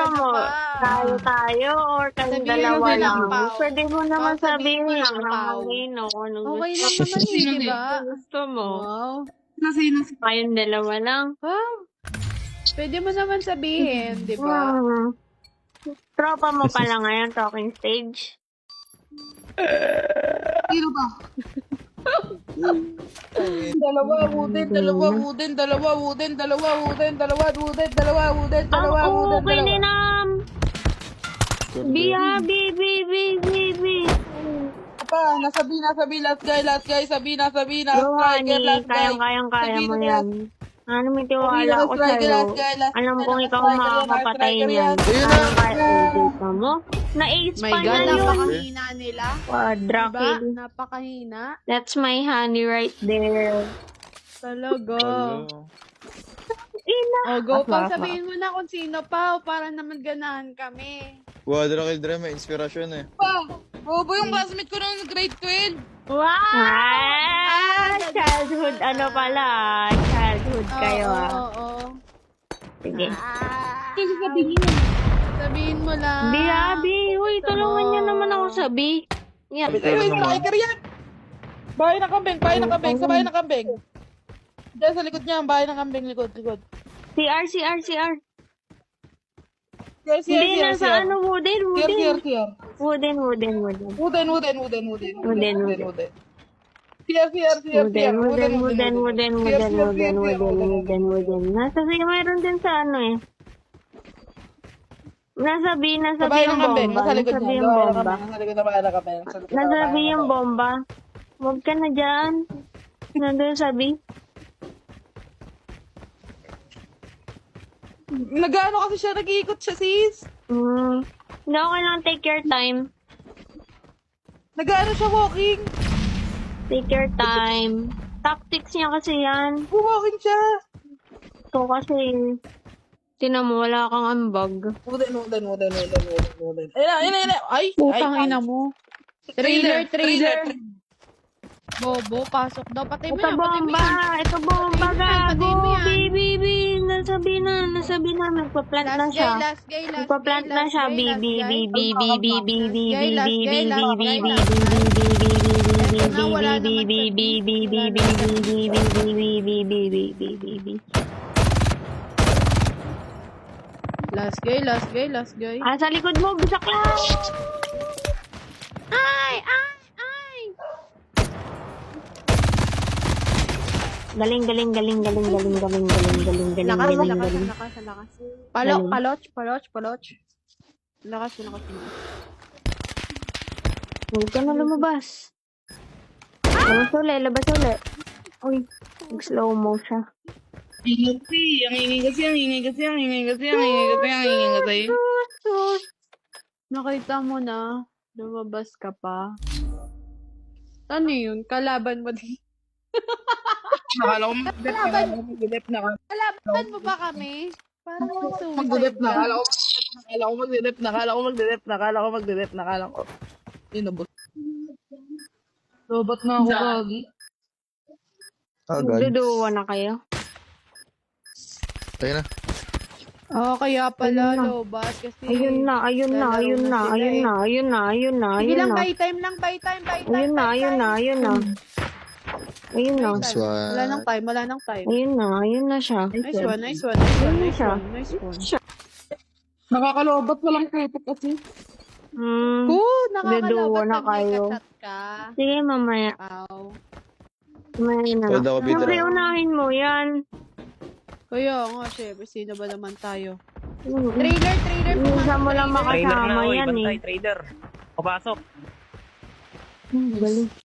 mo? Tayo or kayong Sabihin dalawa mo na lang? lang, Pao. Pwede mo naman Pao, sabihin sabihin mo lang lang, ng Pao. malino kung anong Okay gusto lang naman yun, di ba? gusto mo. Wow. Kayong dalawa lang? Wow. Pwede mo naman sabihin, di ba? Tropa mo pala ngayon, talking stage. Sino ba? Dalawa wooden, dalawa wooden, dalawa wooden, dalawa wooden, dalawa wooden, dalawa wooden, dalawa wooden, Okay, dalawa. Ninam! Bi. Pa, nasabi, last guy, sabi, Go, striker, honey. last guy. Kaya mo Sabi, yan. Ano, may tiwala Sabi, ako striker, sa'yo. last guy, last Alam guy, kong last ikaw striker yan, makakapatay striker niyan. yan. Ano kaya dito mo? Na-ace My pa God, na yun. napakahina nila. Quadra Diba? kill. Napakahina. That's my honey right there. Talaga. Ina. O, go pa. Sabihin mo na kung sino pa. Para naman ganahan kami. Quadra kill Dre, may inspirasyon eh. Pa, bobo yung classmate ko nung grade 12. Wow! Childhood ano pala. Childhood kayo Oo. Sige. Kasi sabihin. Sabihin mo lang. Bi. Uy, tulungan niyo naman ako sabi. Yan. Ay, striker yan. Bahay ng kambing, sa bahay ng kambing. Diyan sa likod niya, ang bahay ng kambing, likod. CR. Yes, Hindi, nasa ano, wooden. Here. Wooden. Nasa sige, mayroon din sa ano eh. Nasabi Sabay yung ng kambing, bomba. nasa likod Nasabi niya. yung bomba. Nasa likod na bahay ng kambing. Nasabi yung bomba. Huwag ka na dyan. Nandun sabi. Nag-ano kasi siya, nag-iikot siya, sis. Hindi, okay lang. Take your time. Nag-ano siya, walking. Take your time. Tactics niya kasi yan. Walking siya. So kasi, tinan mo, wala kang ambag. Wooden. Ayun na. Ay, Putang ina mo. Trailer. Bobo, pasok daw. Patay mo yan. Ito bomba, gago. Patay mo yan. Bi. Nasabi na. Nagpa-plant na siya. Last guy. Nagpa-plant na siya. Bi. Last guy. Ah, sa likod mo, bisak lang. Ay! Galing. Lakas. Paloch. Lakas. Huwag ka na lumabas. Labas uli. Uy, nag-slow mo siya. Ang ingay kasi. Nakita mo na. Lumabas ka pa. Ano yun? Kalaban mo din. Nakala ko mag-delep na. Kalaban mo ba kami? Parang Mag-delep na. Akala ko mag-delep na. Inubos. Lobat na ako, Gagi. Magduduwa na kayo. Tayo na. Oo, kaya pala, Ayun na. lobat. Kasi... Ayun na. Sige lang, buy time. Ayun na. This one. Wala nang time. Ayun na siya. Nice one. Nakakalobat, walang krepe kasi. Duduwa Nakakalabat na pag may kayo. kachat ka. Sige, mamaya. Wow. Mamaya na. Pwede ako bidra. Siyempre, unahin mo yan. Kaya nga, syempre, sino ba naman tayo? Mm. Trailer. Minsan mo lang Trailer makasama na, oy, yan bantay, eh. trader. Papasok. Galing.